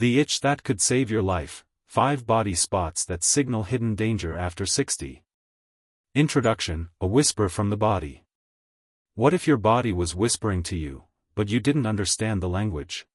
The itch that could save your life, 5 body spots that signal hidden danger after 60. Introduction, a whisper from the body. What if your body was whispering to you, but you didn't understand the language?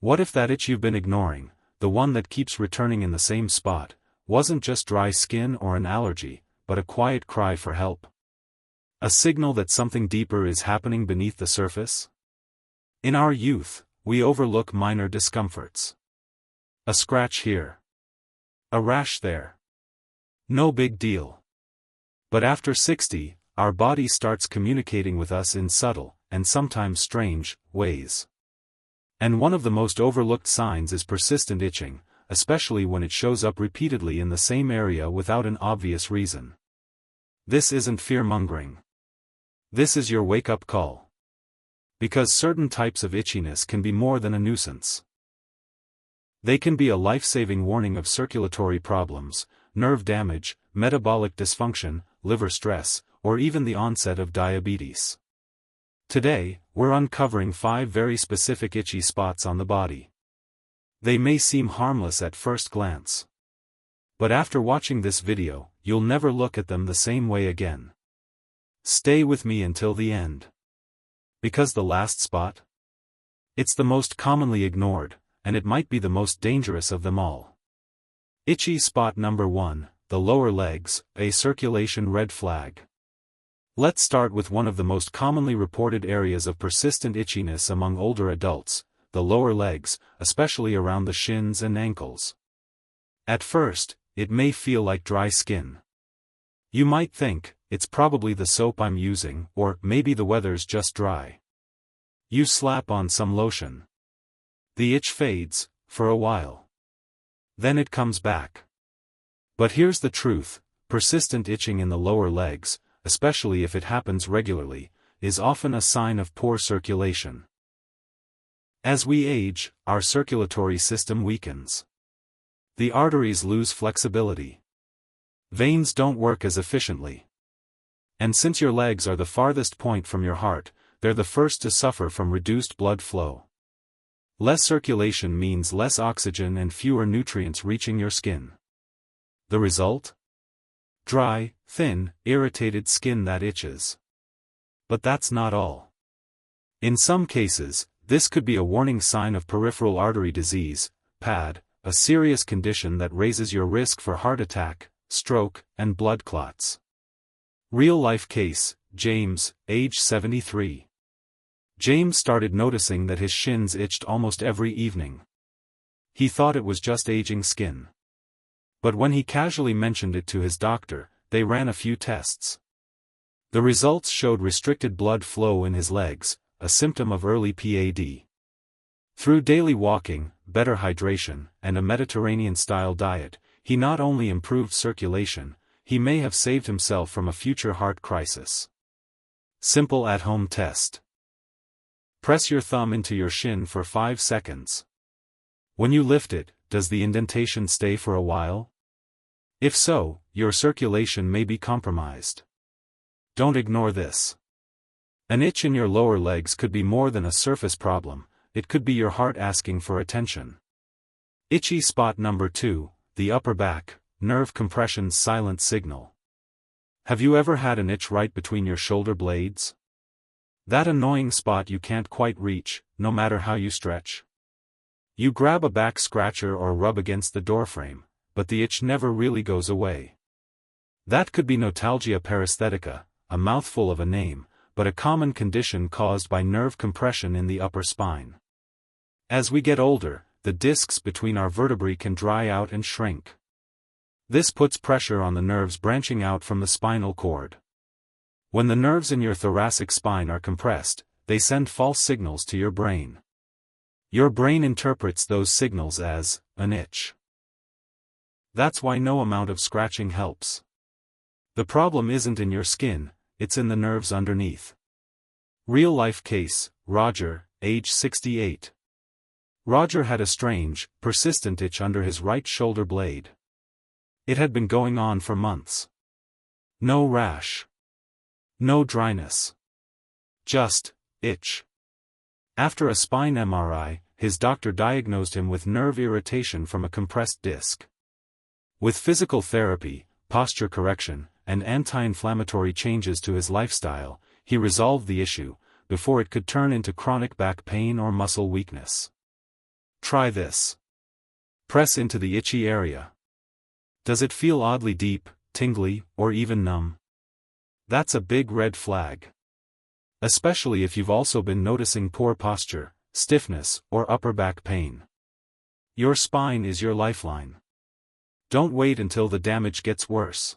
What if that itch you've been ignoring, the one that keeps returning in the same spot, wasn't just dry skin or an allergy, but a quiet cry for help? A signal that something deeper is happening beneath the surface? In our youth, we overlook minor discomforts. A scratch here. A rash there. No big deal. But after 60, our body starts communicating with us in subtle, and sometimes strange, ways. And one of the most overlooked signs is persistent itching, especially when it shows up repeatedly in the same area without an obvious reason. This isn't fear-mongering. This is your wake-up call. Because certain types of itchiness can be more than a nuisance. They can be a life-saving warning of circulatory problems, nerve damage, metabolic dysfunction, liver stress, or even the onset of diabetes. Today, we're uncovering 5 very specific itchy spots on the body. They may seem harmless at first glance. But after watching this video, you'll never look at them the same way again. Stay with me until the end. Because the last spot? It's the most commonly ignored, and it might be the most dangerous of them all. Itchy spot number 1, the lower legs, a circulation red flag. Let's start with one of the most commonly reported areas of persistent itchiness among older adults, the lower legs, especially around the shins and ankles. At first, it may feel like dry skin. You might think, it's probably the soap I'm using, or maybe the weather's just dry. You slap on some lotion. The itch fades, for a while. Then it comes back. But here's the truth, persistent itching in the lower legs, especially if it happens regularly, is often a sign of poor circulation. As we age, our circulatory system weakens. The arteries lose flexibility. Veins don't work as efficiently. And since your legs are the farthest point from your heart, they're the first to suffer from reduced blood flow. Less circulation means less oxygen and fewer nutrients reaching your skin. The result? Dry, thin, irritated skin that itches. But that's not all. In some cases, this could be a warning sign of peripheral artery disease, PAD, a serious condition that raises your risk for heart attack, stroke, and blood clots. Real-life case, James, age 73. James started noticing that his shins itched almost every evening. He thought it was just aging skin. But when he casually mentioned it to his doctor, they ran a few tests. The results showed restricted blood flow in his legs, a symptom of early PAD. Through daily walking, better hydration, and a Mediterranean-style diet, he not only improved circulation, he may have saved himself from a future heart crisis. Simple at-home test. Press your thumb into your shin for 5 seconds. When you lift it, does the indentation stay for a while? If so, your circulation may be compromised. Don't ignore this. An itch in your lower legs could be more than a surface problem, it could be your heart asking for attention. Itchy spot number 2, the upper back, nerve compression's silent signal. Have you ever had an itch right between your shoulder blades? That annoying spot you can't quite reach, no matter how you stretch. You grab a back scratcher or rub against the doorframe, but the itch never really goes away. That could be notalgia paresthetica, a mouthful of a name, but a common condition caused by nerve compression in the upper spine. As we get older, the discs between our vertebrae can dry out and shrink. This puts pressure on the nerves branching out from the spinal cord. When the nerves in your thoracic spine are compressed, they send false signals to your brain. Your brain interprets those signals as an itch. That's why no amount of scratching helps. The problem isn't in your skin, it's in the nerves underneath. Real-life case, Roger, age 68. Roger had a strange, persistent itch under his right shoulder blade. It had been going on for months. No rash. No dryness. Just itch. After a spine MRI, his doctor diagnosed him with nerve irritation from a compressed disc. With physical therapy, posture correction, and anti-inflammatory changes to his lifestyle, he resolved the issue, before it could turn into chronic back pain or muscle weakness. Try this. Press into the itchy area. Does it feel oddly deep, tingly, or even numb? That's a big red flag. Especially if you've also been noticing poor posture, stiffness, or upper back pain. Your spine is your lifeline. Don't wait until the damage gets worse.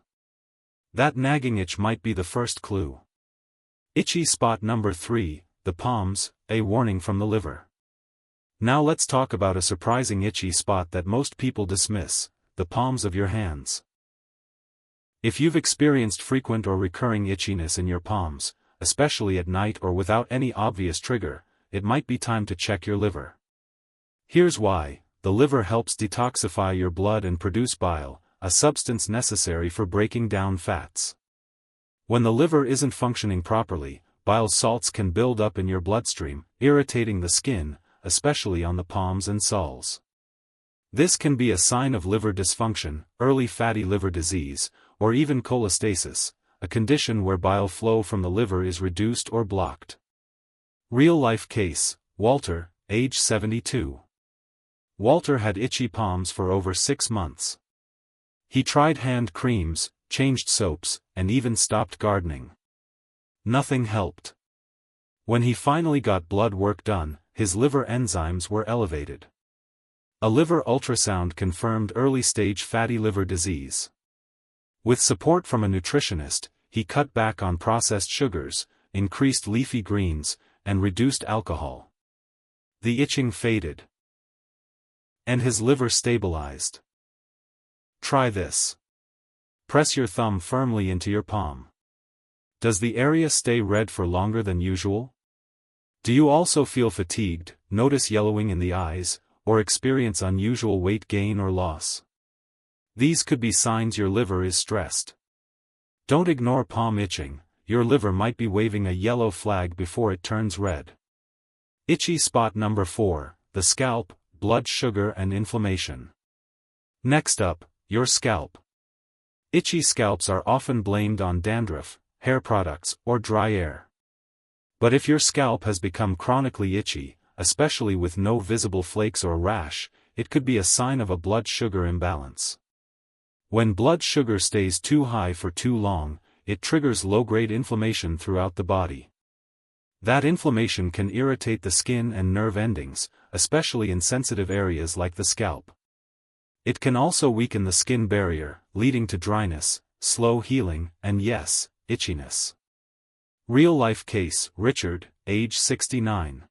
That nagging itch might be the first clue. Itchy spot number 3, the palms, a warning from the liver. Now let's talk about a surprising itchy spot that most people dismiss, the palms of your hands. If you've experienced frequent or recurring itchiness in your palms, especially at night or without any obvious trigger, it might be time to check your liver. Here's why: the liver helps detoxify your blood and produce bile, a substance necessary for breaking down fats. When the liver isn't functioning properly, bile salts can build up in your bloodstream, irritating the skin, especially on the palms and soles. This can be a sign of liver dysfunction, early fatty liver disease, or even cholestasis, a condition where bile flow from the liver is reduced or blocked. Real-life case: Walter, age 72. Walter had itchy palms for over 6 months. He tried hand creams, changed soaps, and even stopped gardening. Nothing helped. When he finally got blood work done, his liver enzymes were elevated. A liver ultrasound confirmed early-stage fatty liver disease. With support from a nutritionist, he cut back on processed sugars, increased leafy greens, and reduced alcohol. The itching faded. And his liver stabilized. Try this. Press your thumb firmly into your palm. Does the area stay red for longer than usual? Do you also feel fatigued, notice yellowing in the eyes, or experience unusual weight gain or loss? These could be signs your liver is stressed. Don't ignore palm itching, your liver might be waving a yellow flag before it turns red. Itchy spot number 4, the scalp, blood sugar and inflammation. Next up, your scalp. Itchy scalps are often blamed on dandruff, hair products, or dry air. But if your scalp has become chronically itchy, especially with no visible flakes or rash, it could be a sign of a blood sugar imbalance. When blood sugar stays too high for too long, it triggers low-grade inflammation throughout the body. That inflammation can irritate the skin and nerve endings, especially in sensitive areas like the scalp. It can also weaken the skin barrier, leading to dryness, slow healing, and yes, itchiness. Real-life case: Richard, age 69.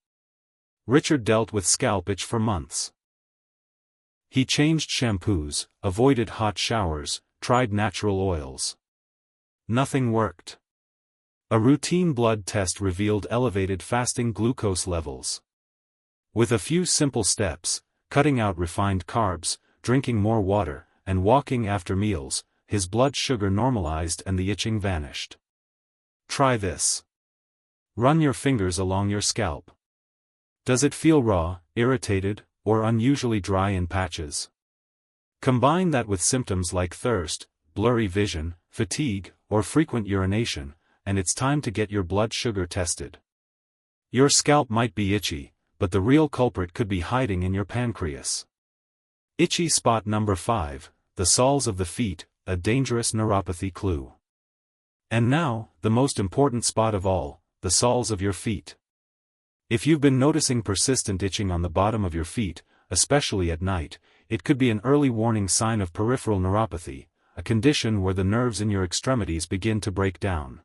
Richard dealt with scalp itch for months. He changed shampoos, avoided hot showers, tried natural oils. Nothing worked. A routine blood test revealed elevated fasting glucose levels. With a few simple steps, cutting out refined carbs, drinking more water, and walking after meals, his blood sugar normalized and the itching vanished. Try this. Run your fingers along your scalp. Does it feel raw, irritated, or unusually dry in patches? Combine that with symptoms like thirst, blurry vision, fatigue, or frequent urination, and it's time to get your blood sugar tested. Your scalp might be itchy, but the real culprit could be hiding in your pancreas. Itchy spot number 5, the soles of the feet, a dangerous neuropathy clue. And now, the most important spot of all, the soles of your feet. If you've been noticing persistent itching on the bottom of your feet, especially at night, it could be an early warning sign of peripheral neuropathy, a condition where the nerves in your extremities begin to break down.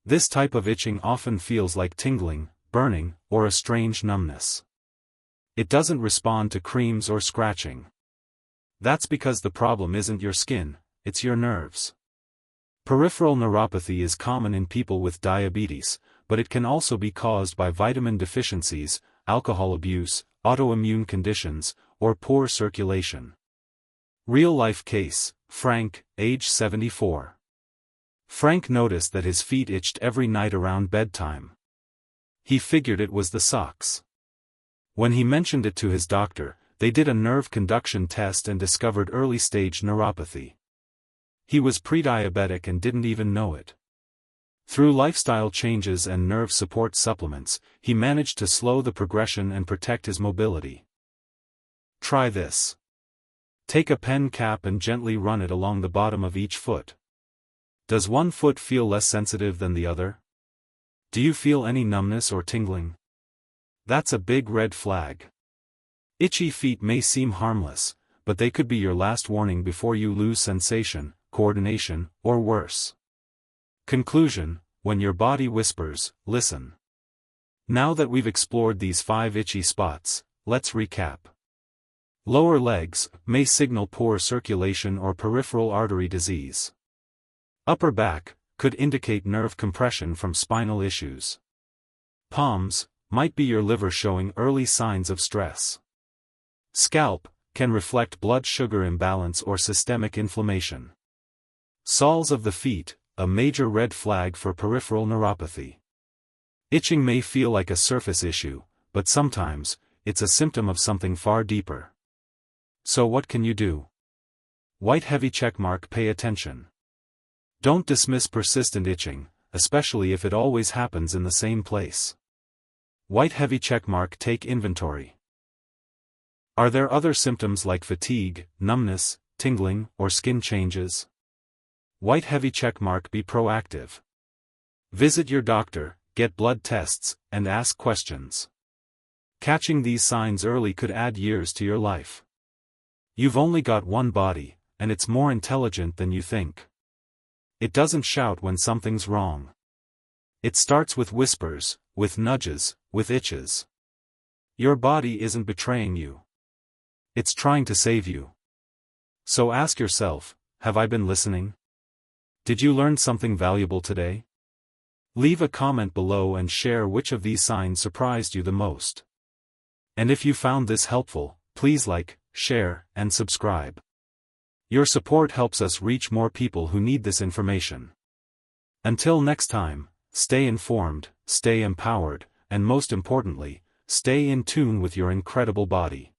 This type of itching often feels like tingling, burning, or a strange numbness. It doesn't respond to creams or scratching. That's because the problem isn't your skin, it's your nerves. Peripheral neuropathy is common in people with diabetes, but it can also be caused by vitamin deficiencies, alcohol abuse, autoimmune conditions, or poor circulation. Real-life case: Frank, age 74. Frank noticed that his feet itched every night around bedtime. He figured it was the socks. When he mentioned it to his doctor, they did a nerve conduction test and discovered early-stage neuropathy. He was pre-diabetic and didn't even know it. Through lifestyle changes and nerve support supplements, he managed to slow the progression and protect his mobility. Try this. Take a pen cap and gently run it along the bottom of each foot. Does one foot feel less sensitive than the other? Do you feel any numbness or tingling? That's a big red flag. Itchy feet may seem harmless, but they could be your last warning before you lose sensation, coordination, or worse. Conclusion: when your body whispers, listen. Now that we've explored these 5 itchy spots, let's recap. Lower legs may signal poor circulation or peripheral artery disease. Upper back could indicate nerve compression from spinal issues. Palms might be your liver showing early signs of stress. Scalp can reflect blood sugar imbalance or systemic inflammation. Soles of the feet, a major red flag for peripheral neuropathy. Itching may feel like a surface issue, but sometimes, it's a symptom of something far deeper. So what can you do? White heavy checkmark: pay attention. Don't dismiss persistent itching, especially if it always happens in the same place. White heavy checkmark: take inventory. Are there other symptoms like fatigue, numbness, tingling, or skin changes? White heavy checkmark: be proactive. Visit your doctor, get blood tests, and ask questions. Catching these signs early could add years to your life. You've only got one body, and it's more intelligent than you think. It doesn't shout when something's wrong. It starts with whispers, with nudges, with itches. Your body isn't betraying you. It's trying to save you. So ask yourself, have I been listening? Did you learn something valuable today? Leave a comment below and share which of these signs surprised you the most. And if you found this helpful, please like, share, and subscribe. Your support helps us reach more people who need this information. Until next time, stay informed, stay empowered, and most importantly, stay in tune with your incredible body.